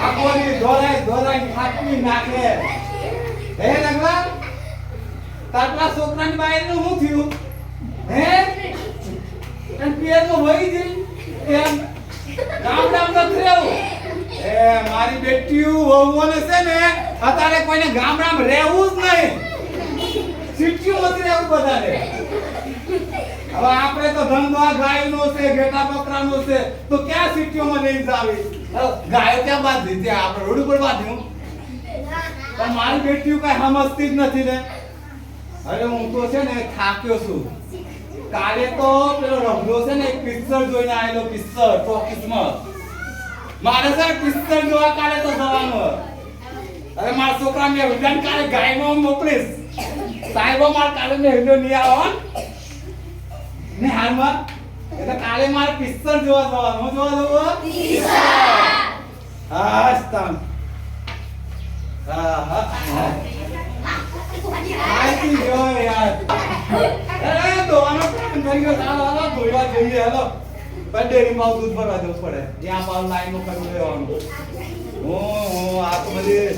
આખોની ધોરાઈ ખાટવી નાખે. હે લગવા તારા છોકરાની બાયનું શું થયું? હે અને પિયરમાં વહી ગઈ એમ ગામડામ નથી રહેવું. એ મારી બેટીયું વહુઓને છે ને અત્યારે કોઈને ગામડામાં રહેવું જ નહીં, સિટીઓમાં જ રહેવું બધાને. હવે આપણે તો ધંધો આ ગાયનો છે, ઘેટા બકરાનો છે, તો ક્યાં સિટીઓમાં લઈ જાવી? ગાયો ક્યાં બાંધી? ત્યાં આપણે રોડ ઉપર બાંધ્યું. પણ મારી બેટીયું કઈ સમજતી જ નથી ને. અરે હું તો છે ને થાક્યો છું. કાલે તો પેલો રમલો છે ને એક પિક્ચર જોઈને આવેલો, પિક્ચર ટોકીસમાં. મારે છે ને પિક્ચર જોવા કાલે તો જવાનું. અરે મારા છોકરા મેં વિધાન કાલે ગાયમાં મોકલીશ. સાહેબો મારે કાલે મેં વિડીયો નહીં આવો ને હાલમાં. એટલે કાલે મારે પિક્ચર જોવા જવાનું. હું જોવા જવું હા સ્થાન. હા હા આઈતી જો યાર. અરે દોવાનો પ્લાન કરી ગયો. હાલો ધોઈવા જઈએ. હાલો પણ ડેરીમાં દૂધ ભરવા જવું પડે. ત્યાં પાલ લાઈનો કરી લેવાનું. આ તો બધી